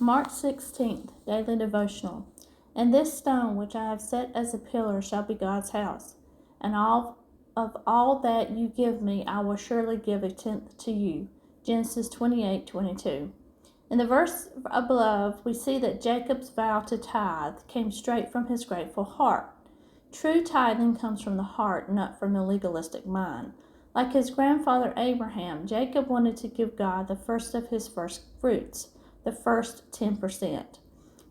March 16th, Daily Devotional. And this stone which I have set as a pillar shall be God's house, and of all that you give me I will surely give a tenth to you. Genesis 28:22. In the verse above, we see that Jacob's vow to tithe came straight from his grateful heart. True tithing comes from the heart, not from the legalistic mind. Like his grandfather Abraham, Jacob wanted to give God the first of his first fruits, the first 10%.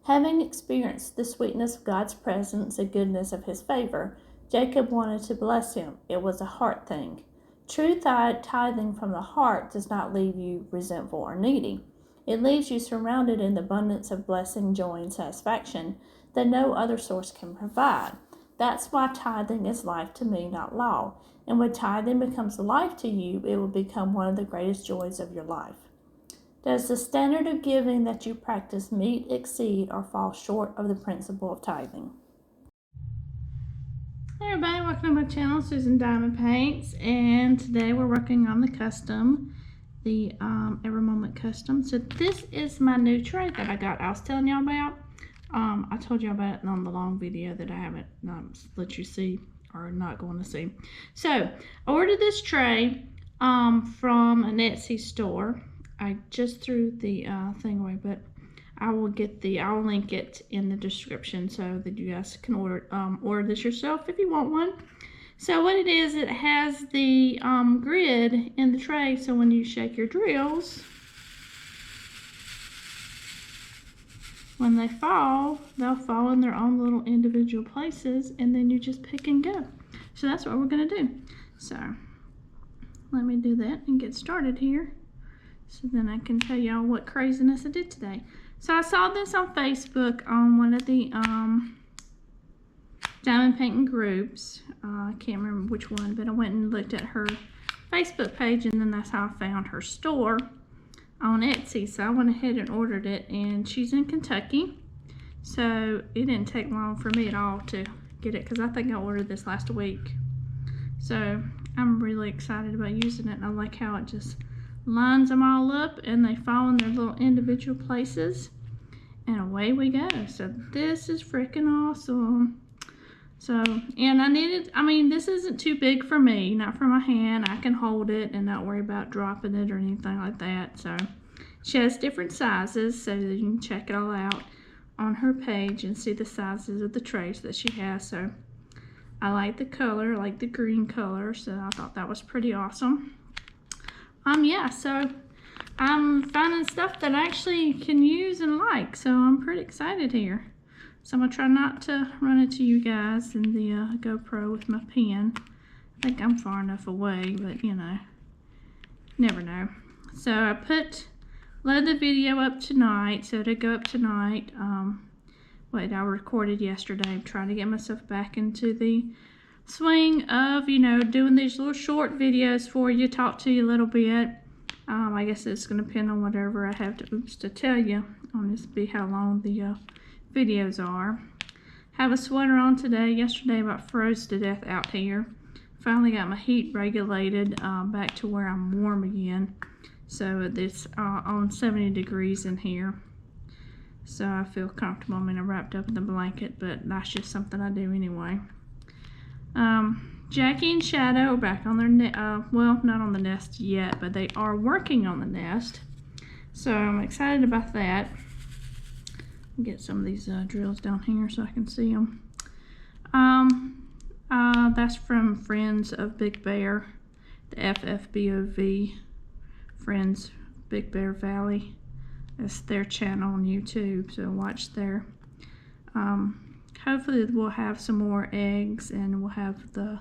Having experienced the sweetness of God's presence, the goodness of his favor, Jacob wanted to bless him. It was a heart thing. True tithing from the heart does not leave you resentful or needy. It leaves you surrounded in the abundance of blessing, joy, and satisfaction that no other source can provide. That's why tithing is life to me, not law. And when tithing becomes life to you, it will become one of the greatest joys of your life. Does the standard of giving that you practice meet, exceed, or fall short of the principle of tithing? Hey everybody, welcome to my channel, Susan Diamond Paints, and today we're working on the custom, the EverMoment Custom. So this is my new tray that I got. I was telling y'all about. I told y'all about it on the long video that I haven't let you see or not going to see. So I ordered this tray from an Etsy store. I just threw the thing away, but I'll link it in the description so that you guys can order this yourself if you want one. So what it is, it has the grid in the tray, so when you shake your drills, when they fall, they'll fall in their own little individual places, and then you just pick and go. So that's what we're gonna do. So let me do that and get started here, so then I can tell y'all what craziness I did today. So I saw this on Facebook on one of the diamond painting groups. I can't remember which one, but I went and looked at her Facebook page, and then that's how I found her store on Etsy. So I went ahead and ordered it, and she's in Kentucky, so it didn't take long for me at all to get it, because I think I ordered this last week. So I'm really excited about using it, and I like how it just lines them all up and they fall in their little individual places, and away we go. So this is freaking awesome. So, and this isn't too big for me, not for my hand. I can hold it and not worry about dropping it or anything like that. So she has different sizes, so that you can check it all out on her page and see the sizes of the trays that she has. So I like the color, I like the green color, so I thought that was pretty awesome. Yeah, so I'm finding stuff that I actually can use and like, so I'm pretty excited here. So I'm gonna try not to run into you guys in the GoPro with my pen. I think I'm far enough away, but you know, never know. So I loaded the video up tonight, so to go up tonight. I recorded yesterday. I'm trying to get myself back into the swing of, you know, doing these little short videos for you, talk to you a little bit. I guess it's going to depend on whatever I have to tell you on this, be how long the videos are. Have a sweater on today. Yesterday about froze to death out here. Finally got my heat regulated back to where I'm warm again. So it's on 70 degrees in here. So I feel comfortable. I mean, I'm wrapped up in the blanket, but that's just something I do anyway. Jackie and Shadow are back on their well, not on the nest yet, but they are working on the nest. So I'm excited about that. Get some of these drills down here so I can see them. That's from Friends of Big Bear, the FFBOV, Friends Big Bear Valley. That's their channel on YouTube, so watch there. Hopefully we'll have some more eggs, and we'll have the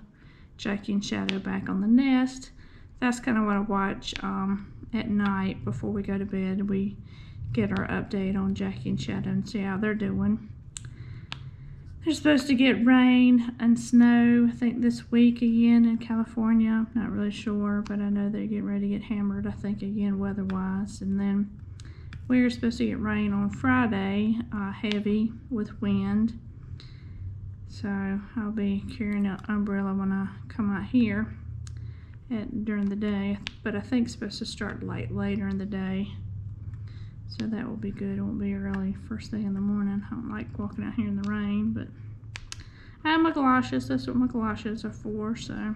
Jackie and Shadow back on the nest. That's kind of what I watch at night before we go to bed. We get our update on Jackie and Shadow and see how they're doing. They're supposed to get rain and snow, I think, this week again in California. Not really sure, but I know they're getting ready to get hammered, I think, again, weather-wise. And then we're supposed to get rain on Friday, heavy with wind. So I'll be carrying an umbrella when I come out here during the day, but I think it's supposed to start later in the day. So that will be good. It won't be early, first thing in the morning. I don't like walking out here in the rain, but I have my galoshes. That's what my galoshes are for, so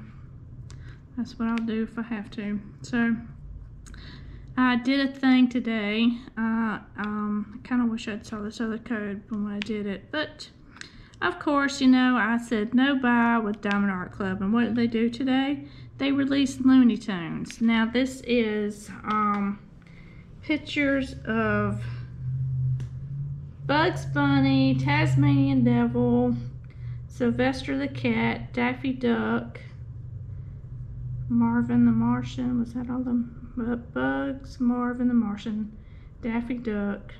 that's what I'll do if I have to. So I did a thing today. I kind of wish I'd saw this other code when I did it, but of course, you know, I said no buy with Diamond Art Club, and what did they do today? They released Looney Tunes. Now this is pictures of Bugs Bunny, Tasmanian Devil, Sylvester the Cat, Daffy Duck, Marvin the Martian. Was that all them? Bugs, Marvin the Martian, Daffy Duck,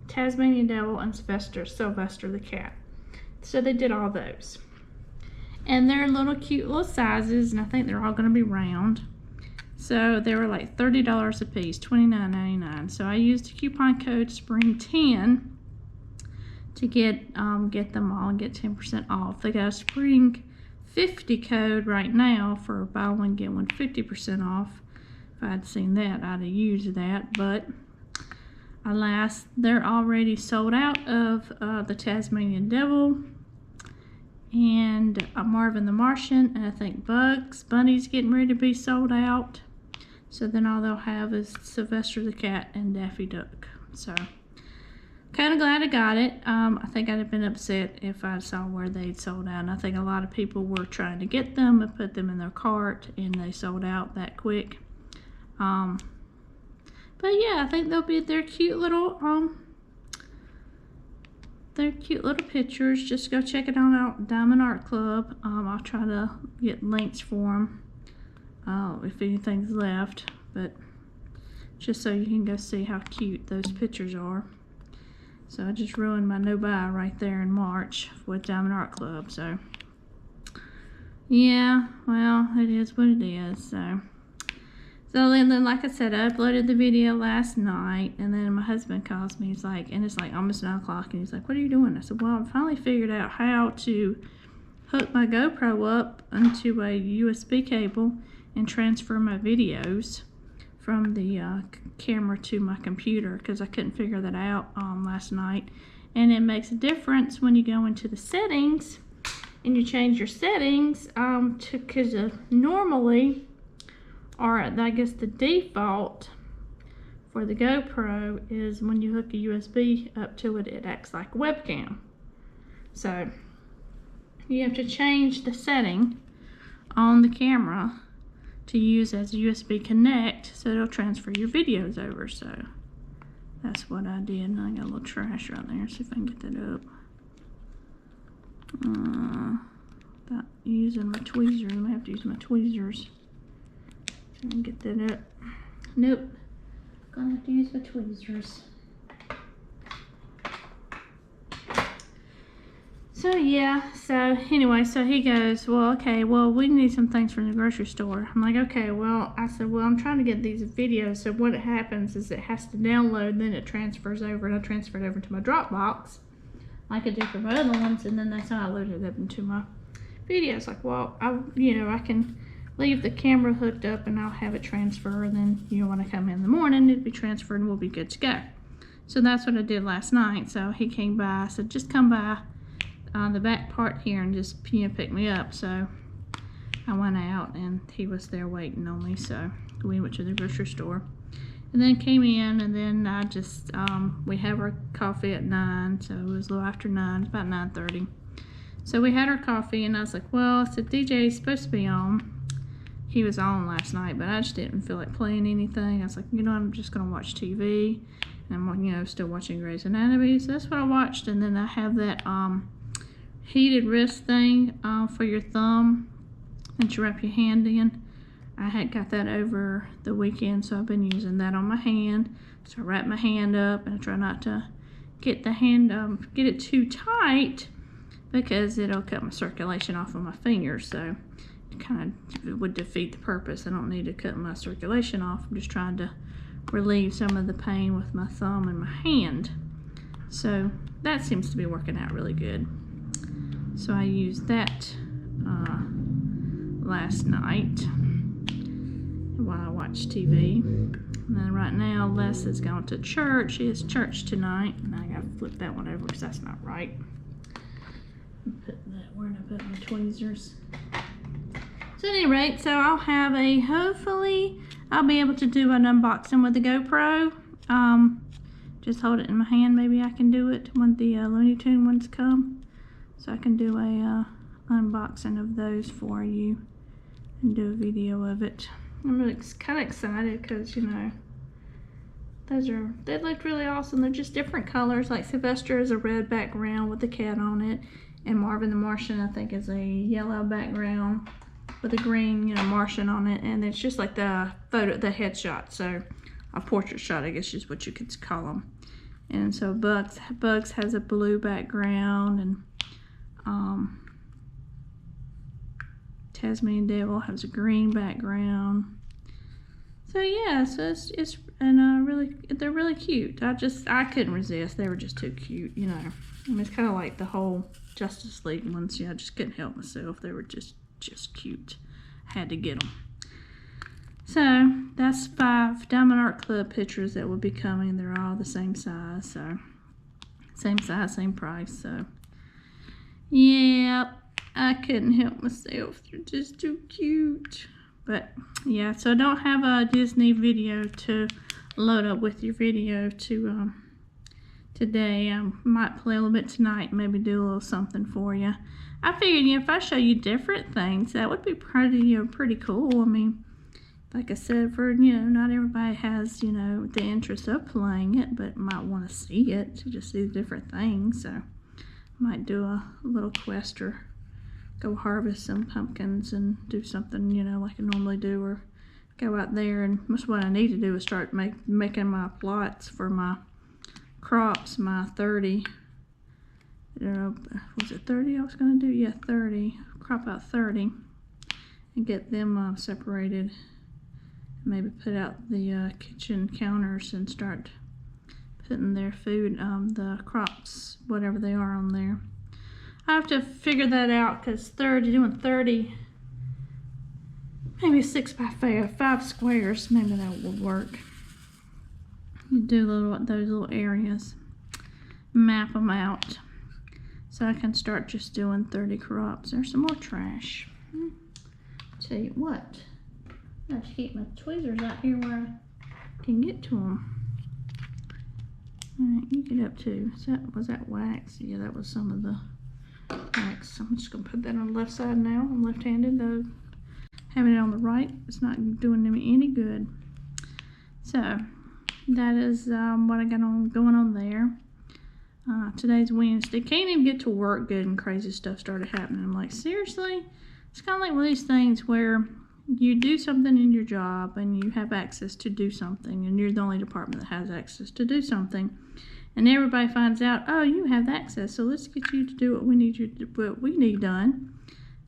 Tasmanian Devil, and Sylvester the Cat. So they did all those. And they're little cute little sizes, and I think they're all going to be round. So they were like $30 a piece, $29.99. So I used the coupon code SPRING10 to get them all and get 10% off. They got a Spring 50 code right now for buy one get one 50% off. If I'd seen that, I'd have used that, but alas, they're already sold out of the Tasmanian Devil and Marvin the Martian, and I think Bugs Bunny's getting ready to be sold out. So then all they'll have is Sylvester the Cat and Daffy Duck. So kind of glad I got it. I think I'd have been upset if I saw where they'd sold out, and I think a lot of people were trying to get them and put them in their cart, and they sold out that quick. But yeah, I think they'll be their cute little pictures. Just go check it out, Diamond Art Club. I'll try to get links for them if anything's left, but just so you can go see how cute those pictures are. So I just ruined my no buy right there in March with Diamond Art Club. So yeah, well, it is what it is. So then, like I said, I uploaded the video last night, and then my husband calls me. He's like, and it's like almost 9 o'clock, and he's like, "What are you doing?" I said, "Well, I finally figured out how to hook my GoPro up onto a USB cable and transfer my videos from the camera to my computer, because I couldn't figure that out last night." And it makes a difference when you go into the settings and you change your settings because normally, or I guess the default for the GoPro is when you hook a USB up to it, it acts like a webcam. So you have to change the setting on the camera to use as a USB connect, so it'll transfer your videos over. So that's what I did, and I got a little trash right there. See if I can get that up. Without using my tweezers, I'm gonna have to use my tweezers. And get that up. Nope. Gonna have to use my tweezers. So yeah, so anyway, so he goes, "Well, okay, well, we need some things from the grocery store." I'm like, "Okay, well," I said, "Well, I'm trying to get these videos, so what happens is it has to download, then it transfers over, and I transfer it over to my Dropbox, like I do for my other ones, and then that's how I load it up into my videos." Like, well, I can leave the camera hooked up and I'll have it transfer, and then when I come in the morning, it'll be transferred and we'll be good to go. So that's what I did last night. So he came by. I said, "Just come by the back part here and just pick me up." So I went out and he was there waiting on me. So we went to the grocery store and then came in, and then I just we have our coffee at 9, so it was a little after 9. It's about 9:30. So we had our coffee, and I was like, "Well," I said, "DJ's supposed to be on." He was on last night, but I just didn't feel like playing anything. I was like, I'm just going to watch TV. And I'm, still watching Grey's Anatomy. So that's what I watched. And then I have that heated wrist thing for your thumb that you wrap your hand in. I had got that over the weekend, so I've been using that on my hand. So I wrap my hand up, and I try not to get the hand, get it too tight, because it'll cut my circulation off of my fingers. So kind of would defeat the purpose. I don't need to cut my circulation off. I'm just trying to relieve some of the pain with my thumb and my hand. So that seems to be working out really good. So I used that last night. while I watch TV. And then right now, Les is going to church. She has church tonight. And I gotta flip that one over because that's not right. Where did I put my tweezers? So at any rate, so I'll have hopefully, I'll be able to do an unboxing with the GoPro. Just hold it in my hand. Maybe I can do it when the Looney Tune ones come. So I can do a unboxing of those for you and do a video of it. I'm really kind of excited because, you know, they look really awesome. They're just different colors. Like Sylvester is a red background with the cat on it. And Marvin the Martian, I think, is a yellow background with a green, you know, Martian on it. And it's just like the photo, the headshot. So a portrait shot, I guess is what you could call them. And so Bugs has a blue background, and Tasmanian Devil has a green background. So yeah, so it's really, they're really cute. I couldn't resist. They were just too cute, you know. I mean, it's kind of like the whole Justice League ones. Yeah, I just couldn't help myself. They were just cute. I had to get them. So that's 5 Diamond Art Club pictures that will be coming. They're all the same size, so same size, same price. So yeah, I couldn't help myself. They're just too cute. But yeah, so I don't have a Disney video to load up with your video to today. I might play a little bit tonight, maybe do a little something for you. I figured, you know, if I show you different things, that would be pretty cool. I mean, like I said, you know, not everybody has, you know, the interest of playing it, but might want to see it, to just see the different things. So I might do a little quest or go harvest some pumpkins and do something, you know, like I normally do, or go out there. And most what I need to do is start making my plots for my crops, my 30. Was it 30 I was going to do? Yeah, 30. Crop out 30 and get them separated. Maybe put out the kitchen counters and start putting their food, the crops, whatever they are, on there. I have to figure that out because doing 30, maybe 6 by 5 squares, maybe that will work. You do those little areas, map them out, so I can start just doing 30 crops. There's some more trash. Tell you what. I have to keep my tweezers out here where I can get to them. Alright, you get up to. Was that wax? Yeah, that was some of the wax. I'm just going to put that on the left side now. I'm left-handed, though. Having it on the right, it's not doing me any good. So, that is what I got going on there. Today's Wednesday. Can't even get to work good, and crazy stuff started happening. I'm like, seriously? It's kind of like one of these things where you do something in your job and you have access to do something, and you're the only department that has access to do something, and everybody finds out, oh, you have access, so let's get you to do what we need done.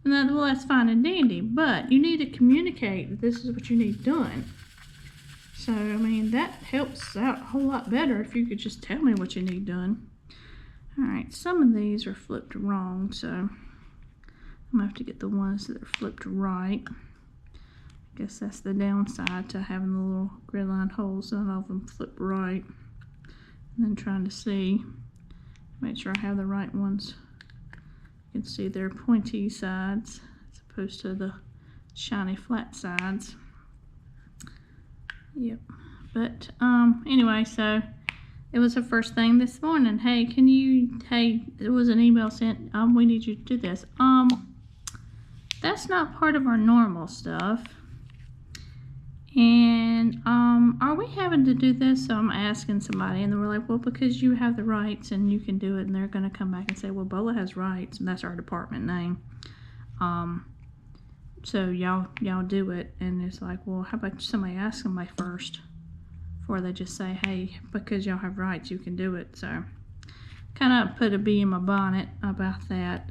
And then, well, that's fine and dandy, but you need to communicate that this is what you need done. So I mean, that helps out a whole lot better if you could just tell me what you need done. All right, some of these are flipped wrong, so I'm gonna have to get the ones that are flipped right. I guess that's the downside to having the little grid line holes. None of them flip right. And then trying to see, make sure I have the right ones. You can see they're pointy sides as opposed to the shiny flat sides. Yep. But anyway, so it was the first thing this morning. Hey, there was an email sent. We need you to do this. That's not part of our normal stuff. And are we having to do this? So I'm asking somebody, and they were like, well, because you have the rights and you can do it. And they're going to come back and say, well, Bola has rights, and that's our department name. So y'all do it. And it's like, well, how about somebody ask somebody first before they just say, hey, because y'all have rights, you can do it. So kind of put a bee in my bonnet about that.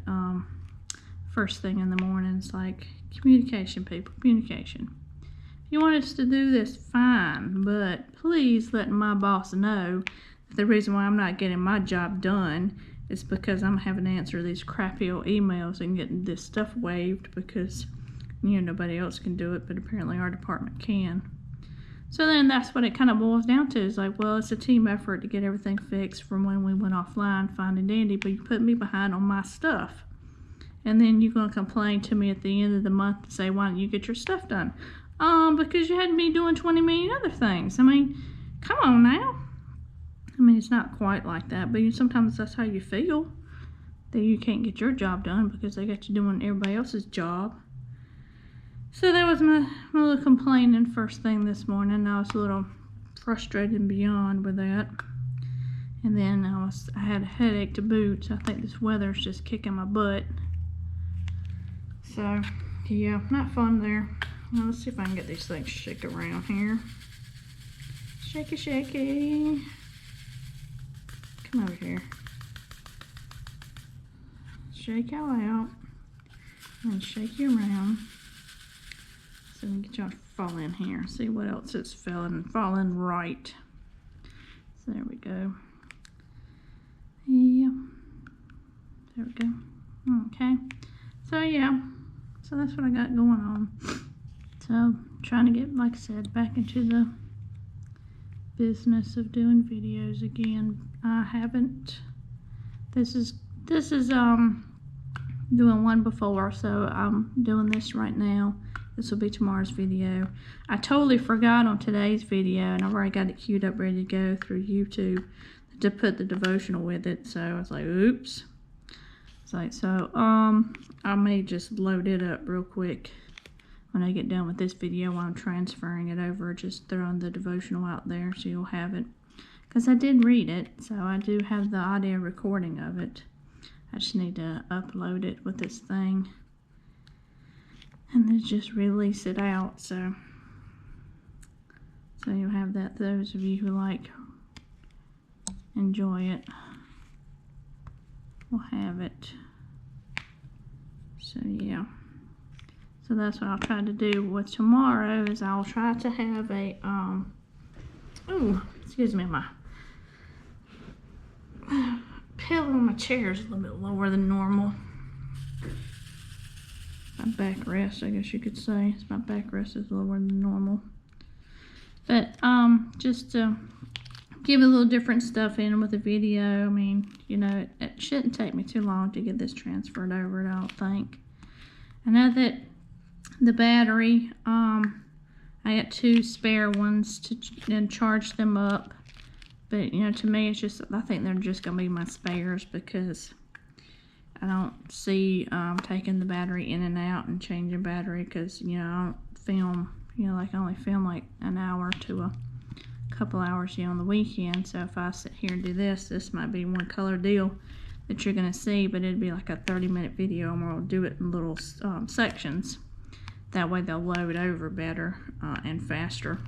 First thing in the morning, it's like, communication, people, communication. You want us to do this, fine, but please let my boss know that the reason why I'm not getting my job done is because I'm having to answer these crappy old emails and getting this stuff waived because nobody else can do it, but apparently our department can. So then that's what it kind of boils down to, is like, well, it's a team effort to get everything fixed from when we went offline, fine and dandy, but you put me behind on my stuff. And then you're going to complain to me at the end of the month and say, why don't you get your stuff done? Because you had me doing 20 million other things. I mean, come on now. I mean, it's not quite like that, but sometimes that's how you feel, that you can't get your job done because they got you doing everybody else's job. So that was my little complaining first thing this morning. I was a little frustrated and beyond with that. And then I had a headache to boot, so I think this weather's just kicking my butt. So, yeah, not fun there. Well, let's see if I can get these things shake around here. Shaky, shaky. Come over here. Shake y'all out. And shake you around. So we can get y'all to fall in here. See what else is falling right. So there we go. Yeah. There we go. Okay. So yeah. So that's what I got going on. So trying to get, like I said, back into the business of doing videos again. I haven't. This is doing one before, so I'm doing this right now. This will be tomorrow's video. I totally forgot on today's video, and I've already got it queued up ready to go through YouTube to put the devotional with it. So I was like, oops. It's like, so I may just load it up real quick when I get done with this video while I'm transferring it over, just throwing the devotional out there so you'll have it. Because I did read it, so I do have the audio recording of it. I just need to upload it with this thing and then just release it out. So you'll have that. Those of you who like, enjoy it, will have it. So yeah. So that's what I'll try to do with tomorrow, is I'll try to have a excuse me, my pillow on my chair is a little bit lower than normal. My backrest, I guess you could say. My backrest is lower than normal. But just to give a little different stuff in with the video. I mean, it shouldn't take me too long to get this transferred over, I don't think. I know that the battery, I got 2 spare ones to charge them up. But, to me, it's just, I think they're just going to be my spares, because I don't see taking the battery in and out and changing battery, because, I don't film, I only film like an hour to a couple hours on the weekend. So if I sit here and do this might be one color deal that you're going to see, but it'd be like a 30-minute video, and we'll do it in little sections. That way they'll load over better and faster.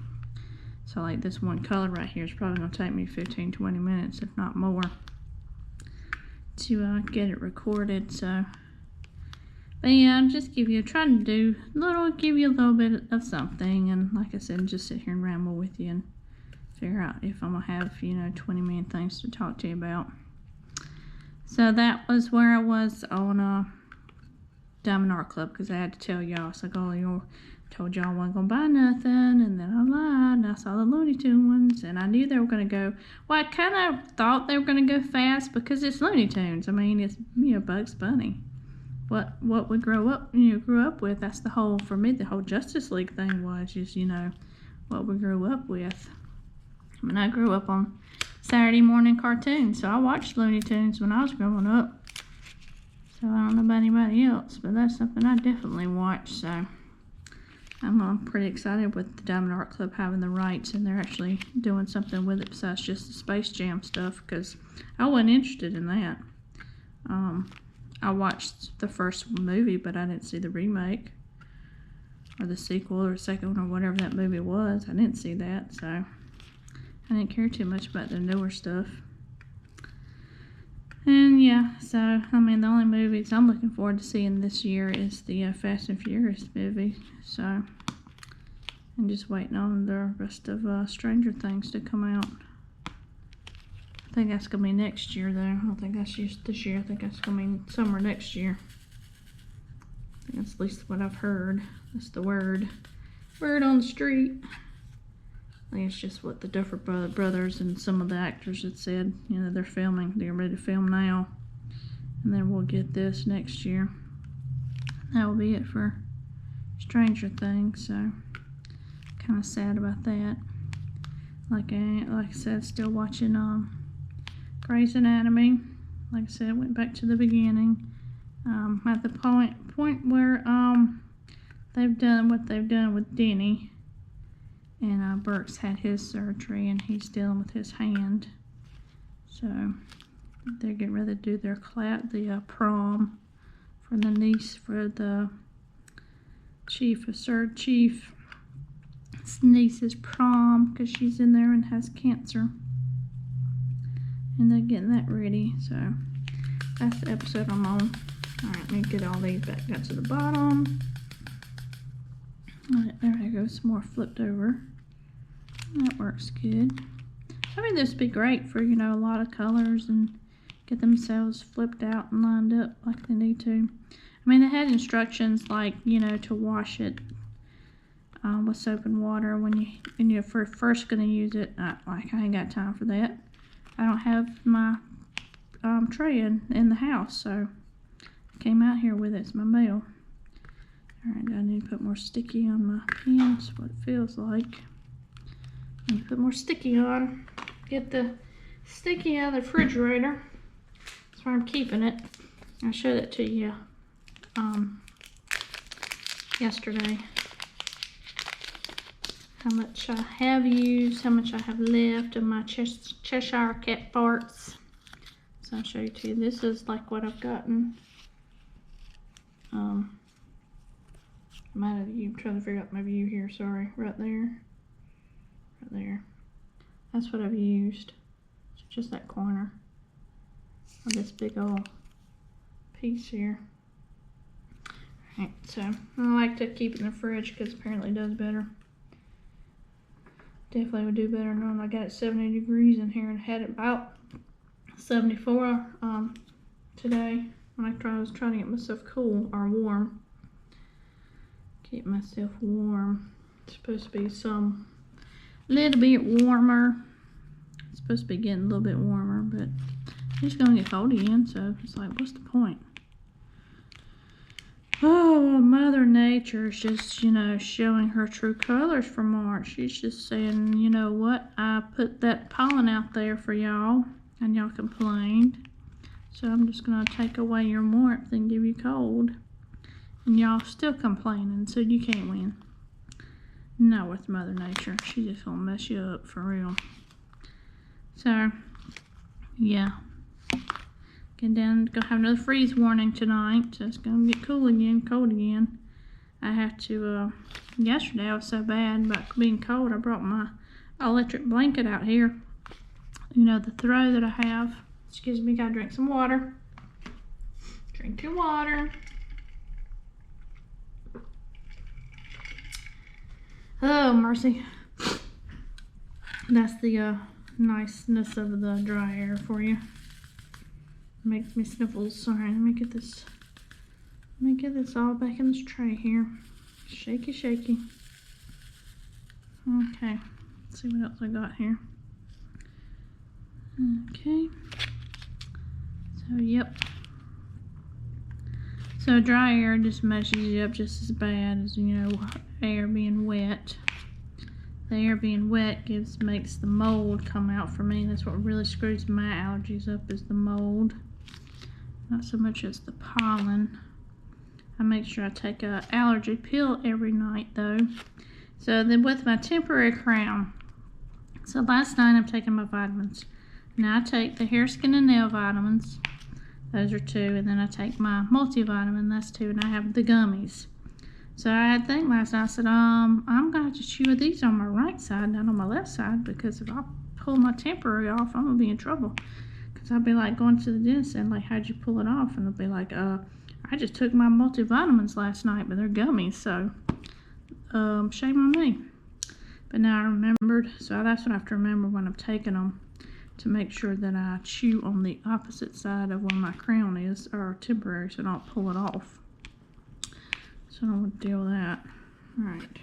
So like this one color right here is probably going to take me 15-20 minutes, if not more, to get it recorded. So, but yeah, I'll just give you a little bit of something, and like I said, just sit here and ramble with you and figure out if I'm gonna have 20 million things to talk to you about. So that was where I was on Diamond Art Club, because I had to tell y'all. It's like, oh, told y'all I wasn't gonna buy nothing, and then I lied, and I saw the Looney Tunes ones, and I knew they were gonna go. Well, I kind of thought they were gonna go fast because it's Looney Tunes. I mean, it's Bugs Bunny. What we grew up with. That's the whole, for me, the whole Justice League thing was just what we grew up with. I mean, I grew up on Saturday morning cartoons, so I watched Looney Tunes when I was growing up. So I don't know about anybody else, but that's something I definitely watched. So I'm pretty excited with the Diamond Art Club having the rights, and they're actually doing something with it besides just the Space Jam stuff, because I wasn't interested in that. I watched the first movie, but I didn't see the remake or the sequel or second one or whatever that movie was. I didn't see that, so I didn't care too much about the newer stuff. And yeah, so I mean, the only movies I'm looking forward to seeing this year is the Fast and Furious movie. So I'm just waiting on the rest of Stranger Things to come out. I think that's gonna be next year, though. I don't think that's just this year. I think that's gonna be summer next year. That's at least what I've heard. That's the word on the street. I think it's just what the Duffer brothers and some of the actors had said. You know, they're filming. They're ready to film now. And then we'll get this next year. That will be it for Stranger Things. So, kind of sad about that. Like I said, still watching Grey's Anatomy. Like I said, went back to the beginning. At the point where they've done what they've done with Denny. And Burke's had his surgery and he's dealing with his hand. So they're getting ready to do their prom for the niece, for the chief's niece's prom, because she's in there and has cancer. And they're getting that ready. So that's the episode I'm on. Alright, let me get all these back down to the bottom. Alright, there we go. Some more flipped over. That works good. I mean, this would be great for, you know, a lot of colors and get themselves flipped out and lined up like they need to. I mean, they had instructions like, you know, to wash it with soap and water when you're first going to use it. I ain't got time for that. I don't have my tray in the house, so I came out here with it. It's my mail. Alright, I need to put more sticky on my pen. That's what it feels like. I need to put more sticky on. Get the sticky out of the refrigerator. That's where I'm keeping it. I showed it to you yesterday. How much I have used, how much I have left of my Cheshire Cat parts. So I'll show you too. This is like what I've gotten. Might have you, I'm trying to figure out my view here, sorry. Right there. Right there. That's what I've used. So just that corner of this big old piece here. Alright, so I like to keep it in the fridge because apparently it does better. Definitely would do better knowing I got it 70 degrees in here and had it about 74 today when I was trying to get myself cool or warm. Get myself warm. It's supposed to be some little bit warmer. It's supposed to be getting a little bit warmer, but it's gonna get cold again, so it's like, what's the point? Oh, Mother Nature is just, you know, showing her true colors for March. She's just saying, you know what, I put that pollen out there for y'all, and y'all complained. So I'm just gonna take away your warmth and give you cold. And y'all still complaining, so you can't win. Not with Mother Nature. She's just gonna mess you up for real. So, yeah. Getting down, gonna have another freeze warning tonight. So it's gonna get cool again, cold again. I have to, yesterday I was so bad about being cold, I brought my electric blanket out here. You know, the throw that I have. Excuse me, gotta drink some water. Drink your water. Oh, mercy. That's the niceness of the dry air for you. Makes me sniffles. Sorry, let me get this all back in this tray here. Shaky, shaky. Okay, let's see what else I got here. Okay. So, yep. So dry air just meshes you up just as bad as, you know, air being wet. The air being wet makes the mold come out for me. That's what really screws my allergies up, is the mold. Not so much as the pollen. I make sure I take a allergy pill every night though. So then with my temporary crown. So last night I'm taking my vitamins. Now I take the hair, skin, and nail vitamins. Those are 2, and then I take my multivitamin, that's 2, and I have the gummies. So I had to think last night, I said, I'm going to have to chew these on my right side, not on my left side, because if I pull my temporary off, I'm going to be in trouble. Because I'd be like going to the dentist and like, how'd you pull it off? And they'll be like, I just took my multivitamins last night, but they're gummies, so shame on me. But now I remembered, so that's what I have to remember when I'm taking them, to make sure that I chew on the opposite side of where my crown is, or temporary, so I don't pull it off. So I don't want to deal with that. Alright.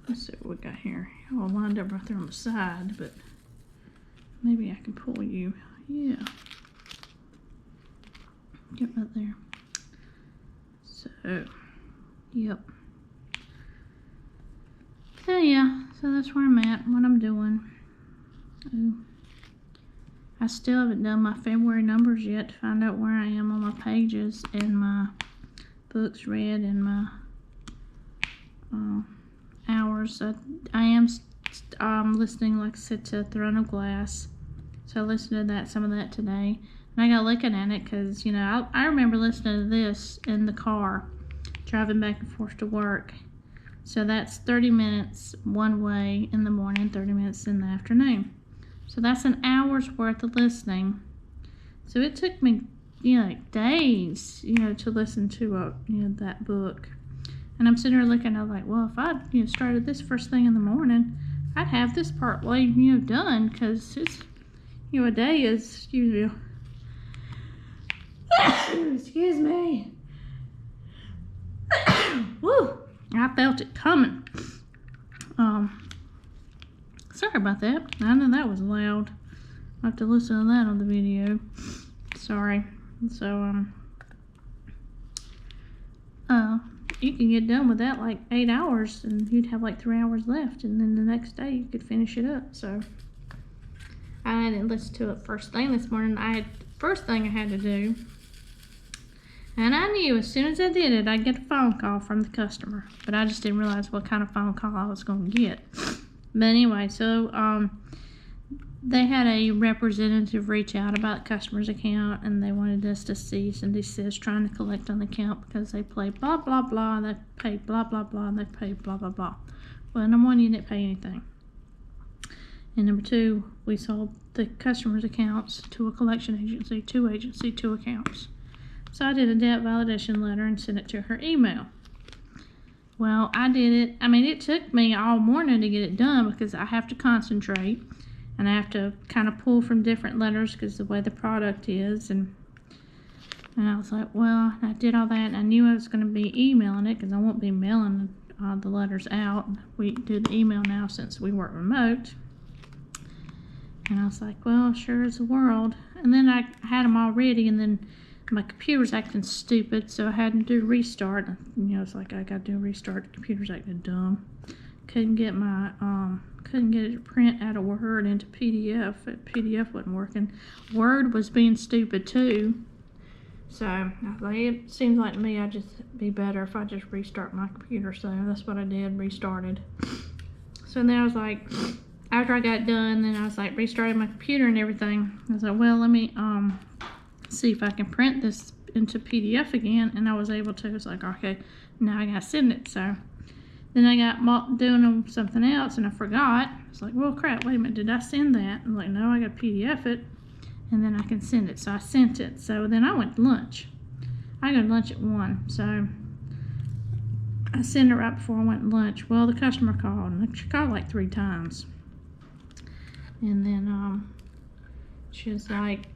Let's see what we got here. All lined up right there on the side, but maybe I can pull you. Yeah. Get right there. So, yep. So yeah, so that's where I'm at, what I'm doing. Ooh. I still haven't done my February numbers yet to find out where I am on my pages and my books read and my hours. I am listening, like I said, to Throne of Glass. So I listened to some of that today. And I got looking at it because, you know, I remember listening to this in the car, driving back and forth to work. So that's 30 minutes one way in the morning, 30 minutes in the afternoon. So that's an hour's worth of listening. So it took me, you know, like days, you know, to listen to that book. And I'm sitting there looking, I'm like, well, if I, you know, started this first thing in the morning, I'd have this part way, you know, done, because it's, you know, a day is, you know, excuse me. Woo! I felt it coming. Sorry about that. I know that was loud. I'll have to listen to that on the video. Sorry. So, you can get done with that like 8 hours and you'd have like 3 hours left, and then the next day you could finish it up. So I didn't listen to it first thing this morning. First thing I had to do, and I knew as soon as I did it, I'd get a phone call from the customer, but I just didn't realize what kind of phone call I was going to get. But anyway, so they had a representative reach out about the customer's account, and they wanted us to cease and desist trying to collect on the account because they played blah, blah, blah, they paid blah, blah, blah, and they paid blah, blah, blah. Well, number one, you didn't pay anything. And number two, we sold the customer's accounts to a collection agency, two accounts. So I did a debt validation letter and sent it to her email. Well, I did it. I mean, it took me all morning to get it done because I have to concentrate and I have to kind of pull from different letters because the way the product is. And I was like, well, I did all that, and I knew I was going to be emailing it because I won't be mailing the letters out. We do the email now since we work remote. And I was like, well, sure as the world. And then I had them all ready, and then my computer's acting stupid, so I had to do a restart. You know, it's like I got to do a restart. The computer's acting dumb. Couldn't get it to print out of Word into PDF. PDF wasn't working. Word was being stupid too. So I was like, it seems like to me I'd just be better if I just restart my computer. So that's what I did, restarted. So then I was like, after I got done, then I was like restarting my computer and everything. I was like, well, let me see if I can print this into PDF again, and I was able to. It's like, okay, now I gotta send it. So then I got doing something else and I forgot. It's like, well, crap, wait a minute, did I send that? I'm like, no, I gotta PDF it and then I can send it. So I sent it. So then I went to lunch. I go to lunch at 1, so I sent it right before I went to lunch. Well, the customer called, and she called like 3 times, and then she was like,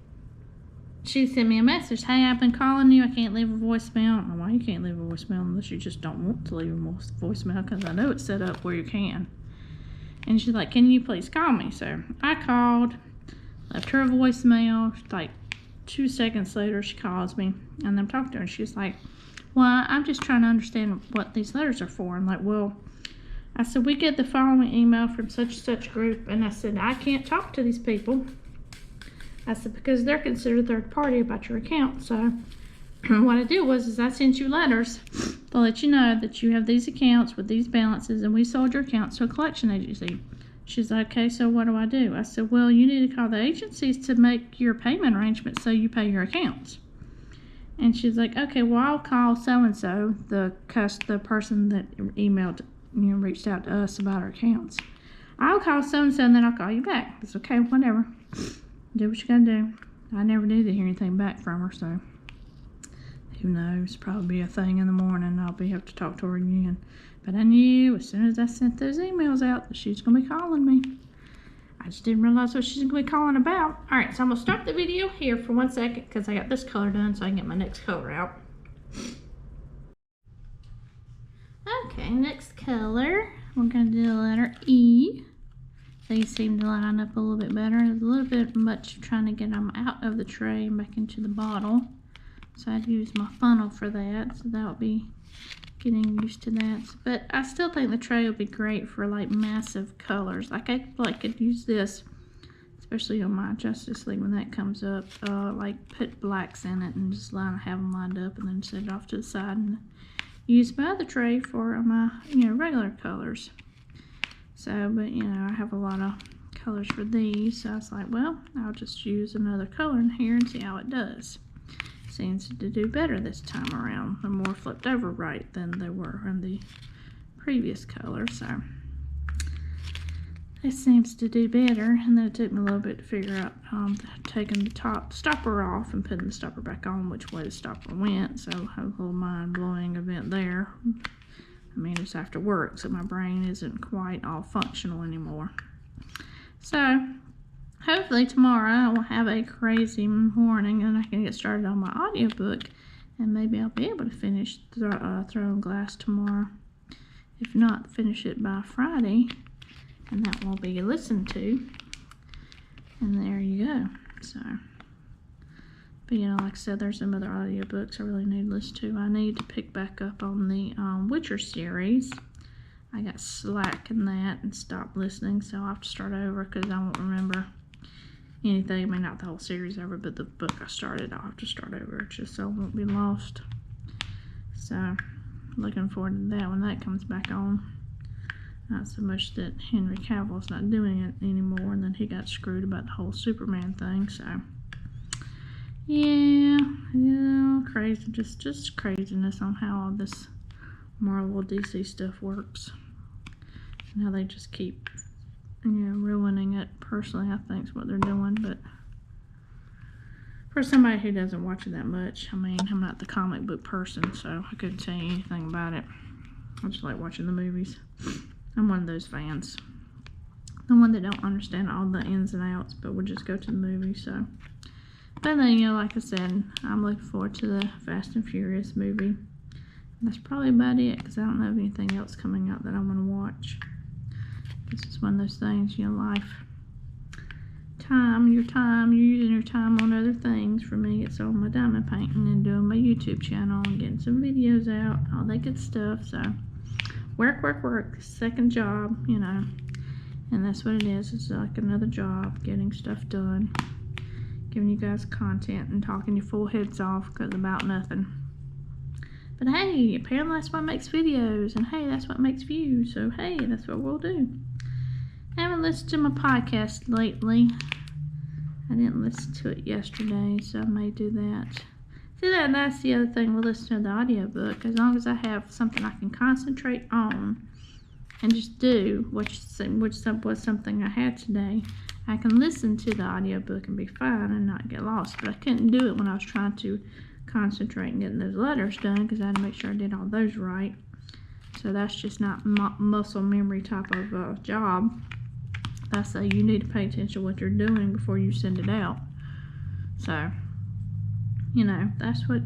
she sent me a message. Hey, I've been calling you. I can't leave a voicemail. I don't know why you can't leave a voicemail unless you just don't want to leave a voicemail, because I know it's set up where you can. And she's like, can you please call me? So I called, left her a voicemail. Like 2 seconds later, she calls me, and I'm talking to her, and she's like, well, I'm just trying to understand what these letters are for. I'm like, well, I said, we get the following email from such and such group, and I said, I can't talk to these people. I said, because they're considered third party about your account. So what I do is I sent you letters to let you know that you have these accounts with these balances, and we sold your accounts to a collection agency. She's like, okay, so what do I do? I said, well, you need to call the agencies to make your payment arrangements so you pay your accounts. And she's like, okay, well, I'll call so-and-so, the person that emailed, reached out to us about our accounts. I'll call so-and-so, and then I'll call you back. It's okay, whatever. Do what you gotta do. I never did hear anything back from her, so who knows? Probably be a thing in the morning. I'll have to talk to her again. But I knew as soon as I sent those emails out that she's gonna be calling me. I just didn't realize what she's gonna be calling about. All right, so I'm gonna stop the video here for 1 second because I got this color done, so I can get my next color out. Okay, next color, we're going to do the letter E. These seem to line up a little bit better. It's a little bit much trying to get them out of the tray and back into the bottle. So I'd use my funnel for that. So that would be getting used to that. But I still think the tray would be great for like massive colors. Like I could use this, especially on my Justice League when that comes up. Like put blacks in it and just have them lined up and then set it off to the side and use my other tray for my regular colors. So, but I have a lot of colors for these, so I was like, well, I'll just use another color in here and see how it does. Seems to do better this time around. They're more flipped over right than they were in the previous color, so it seems to do better. And then it took me a little bit to figure out taking the top stopper off and putting the stopper back on, which way the stopper went. So I had a little mind-blowing event there. I mean, it's after work, so my brain isn't quite all functional anymore. So hopefully tomorrow I will have a crazy morning and I can get started on my audiobook, and maybe I'll be able to finish Throne Glass tomorrow. If not, finish it by Friday, and that will be listened to. And there you go. So, but like I said, there's some other audiobooks I really need to listen to. I need to pick back up on the Witcher series. I got slack in that and stopped listening, so I'll have to start over because I won't remember anything. I mean, not the whole series over, but the book I started, I'll have to start over just so I won't be lost. So, looking forward to that when that comes back on. Not so much that Henry Cavill's not doing it anymore, and then he got screwed about the whole Superman thing, so yeah, crazy, just craziness on how all this Marvel DC stuff works, and how they just keep ruining it. Personally, I think is what they're doing, but for somebody who doesn't watch it that much, I mean, I'm not the comic book person, so I couldn't tell you anything about it. I just like watching the movies. I'm one of those fans, the one that don't understand all the ins and outs, but would just go to the movie. So, but then like I said, I'm looking forward to the Fast and Furious movie. And that's probably about it, because I don't know of anything else coming out that I want to watch. This is one of those things, life, you're using your time on other things. For me, it's on my diamond painting and doing my YouTube channel and getting some videos out, all that good stuff. So work, second job, and that's what it is. It's like another job, getting stuff done, giving you guys content and talking your full heads off because about nothing. But hey, apparently that's what makes videos, and hey, that's what makes views, so hey, that's what we'll do. I haven't listened to my podcast lately. I didn't listen to it yesterday, so I may do that. See, that's the other thing with listening to the audiobook. As long as I have something I can concentrate on and just do, which was something I had today, I can listen to the audiobook and be fine and not get lost. But I couldn't do it when I was trying to concentrate and getting those letters done, because I had to make sure I did all those right. So that's just not muscle memory type of job. That's you need to pay attention to what you're doing before you send it out. So, that's what,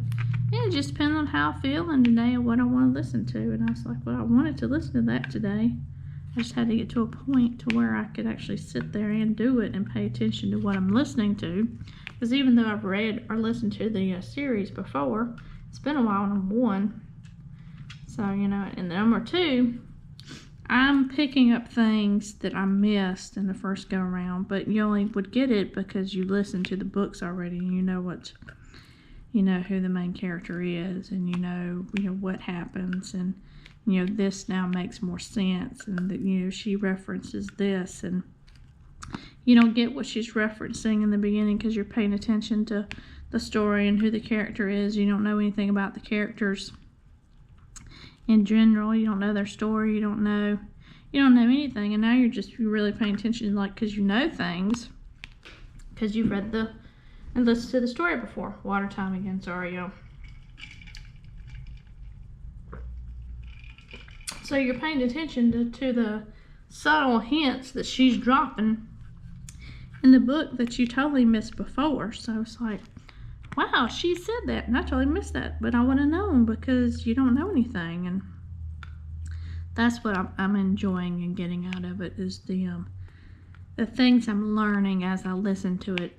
it just depends on how I feel and today and what I want to listen to. And I was like, well, I wanted to listen to that today. I just had to get to a point to where I could actually sit there and do it and pay attention to what I'm listening to. Because even though I've read or listened to the series before, it's been a while, number one. So, and number two, I'm picking up things that I missed in the first go around, but you only would get it because you listened to the books already and you know who the main character is, and you know what happens, and this now makes more sense, and that she references this, and you don't get what she's referencing in the beginning because you're paying attention to the story and who the character is. You don't know anything about the characters in general. You don't know their story. You don't know anything, and now you're really paying attention, like, because you know things, because you've read and listened to the story before. Water time again, sorry y'all. So you're paying attention to the subtle hints that she's dropping in the book that you totally missed before. So it's like, wow, she said that, and I totally missed that, but I would have known because you don't know anything. And that's what I'm enjoying and getting out of it, is the things I'm learning as I listen to it,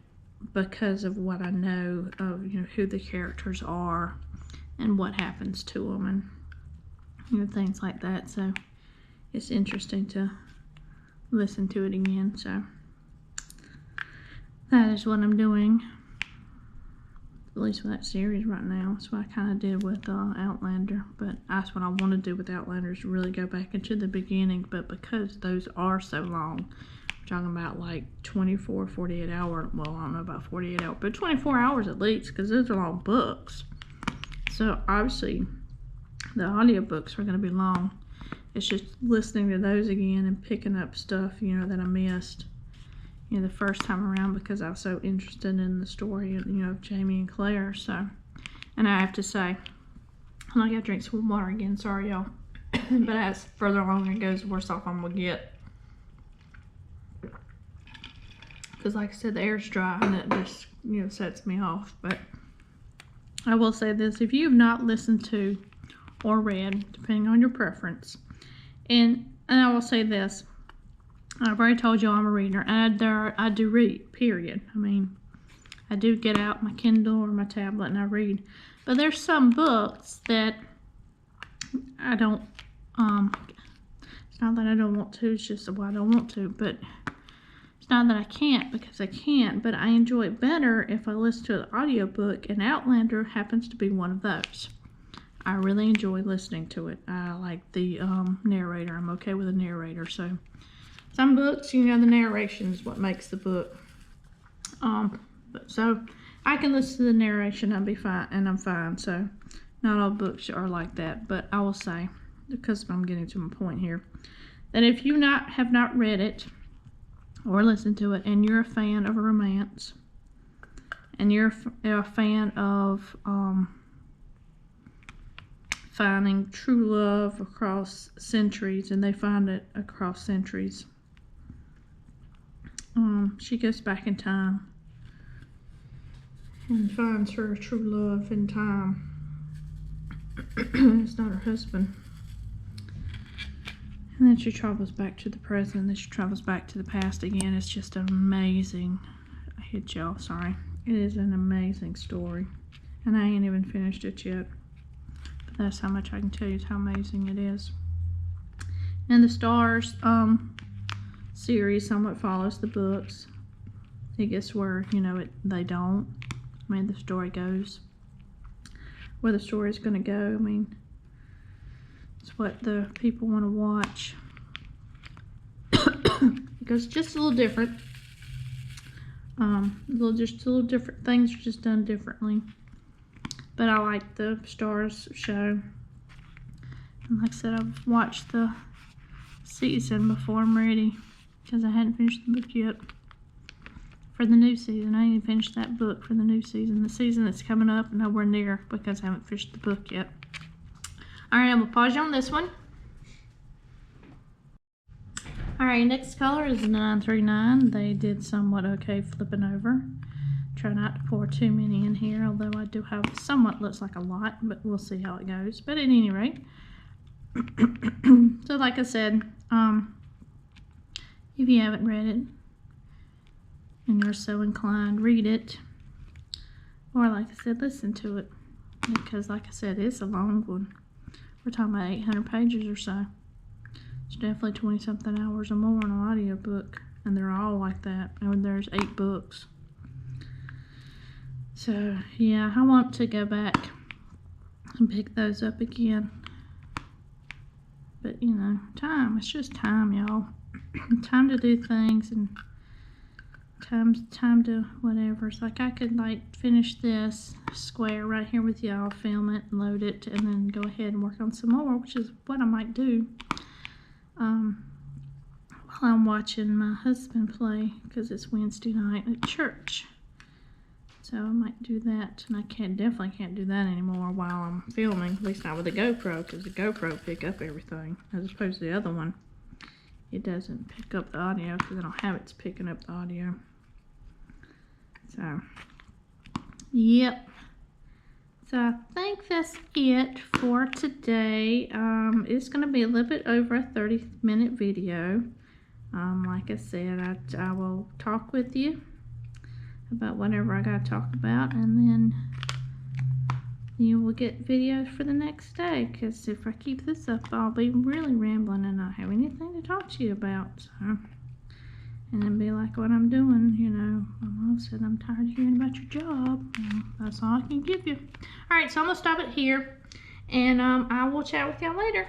because of what I know of, you know, who the characters are and what happens to them, and, you know, things like that. So it's interesting to listen to it again. So that is what I'm doing, at least with that series right now. That's what I kind of did with Outlander, but that's what I want to do with Outlander, is really go back into the beginning. But because those are so long, we're talking about like 24, 48 hour, well, I don't know about 48 hours, but 24 hours at least, because those are long books. So obviously the audiobooks are going to be long. It's just listening to those again and picking up stuff, you know, that I missed, you know, the first time around, because I was so interested in the story, you know, of Jamie and Claire. So, and I have to say, I gotta drink some water again, sorry y'all. But as further along it goes, the worse off I'm gonna get. Because like I said, the air's dry and it just, you know, sets me off. But I will say this, if you have not listened to or read, depending on your preference, and I will say this, I've already told you I'm a reader, and I do read, period. I mean, I do get out my Kindle or my tablet and I read. But there's some books that I don't, it's not that I don't want to, it's just why I don't want to, but it's not that I can't, because I can't, but I enjoy it better if I listen to the audiobook, and Outlander happens to be one of those. I really enjoy listening to it. I like the narrator. I'm okay with the narrator. So some books, you know, the narration is what makes the book. But so I can listen to the narration and be fine, and I'm fine. So not all books are like that, but I will say, because I'm getting to my point here, that if you have not read it or listened to it, and you're a fan of a romance, and you're a fan of finding true love across centuries, and they find it across centuries. She goes back in time and finds her true love in time. It's not her husband. And then she travels back to the present, then she travels back to the past again. It's just an amazing, I hit y'all, sorry. It is an amazing story. And I ain't even finished it yet. That's how much I can tell you, is how amazing it is. And the Stars series somewhat follows the books. It gets where, you know, they don't. I mean, the story goes where the story is going to go. I mean, it's what the people want to watch. Because it's just a little different. Just a little different. Things are just done differently. But I like the Stars show. And like I said, I've watched the season before I'm ready, because I hadn't finished the book yet for the new season. I ain't even finished that book for the new season. The season that's coming up, nowhere near, because I haven't finished the book yet. Alright, I'm going to pause you on this one. Alright, next color is 939. They did somewhat okay flipping over. Try not to pour too many in here, although I do have somewhat looks like a lot, but we'll see how it goes. But at any rate, so like I said, if you haven't read it and you're so inclined, read it, or like I said, listen to it, because like I said, it's a long one. We're talking about 800 pages or so. It's definitely 20 something hours or more on an audiobook, and they're all like that. And there's 8 books. So, yeah, I want to go back and pick those up again. But, you know, time. It's just time, y'all. Time to do things, and time to whatever. It's like I could, like, finish this square right here with y'all, film it, load it, and then go ahead and work on some more, which is what I might do. While I'm watching my husband play, because it's Wednesday night at church. So I might do that, and I definitely can't do that anymore while I'm filming, at least not with the GoPro, because the GoPro pick up everything, as opposed to the other one. It doesn't pick up the audio, because I don't have it picking up the audio. So, yep. So I think that's it for today. It's going to be a little bit over a 30-minute video. Like I said, I will talk with you about whatever I got to talk about, and then you will get videos for the next day, because if I keep this up, I'll be really rambling and not have anything to talk to you about. So, and then be like what I'm doing, you know. Mom said, I'm tired of hearing about your job. Well, that's all I can give you. Alright, so I'm going to stop it here, and I will chat with y'all later.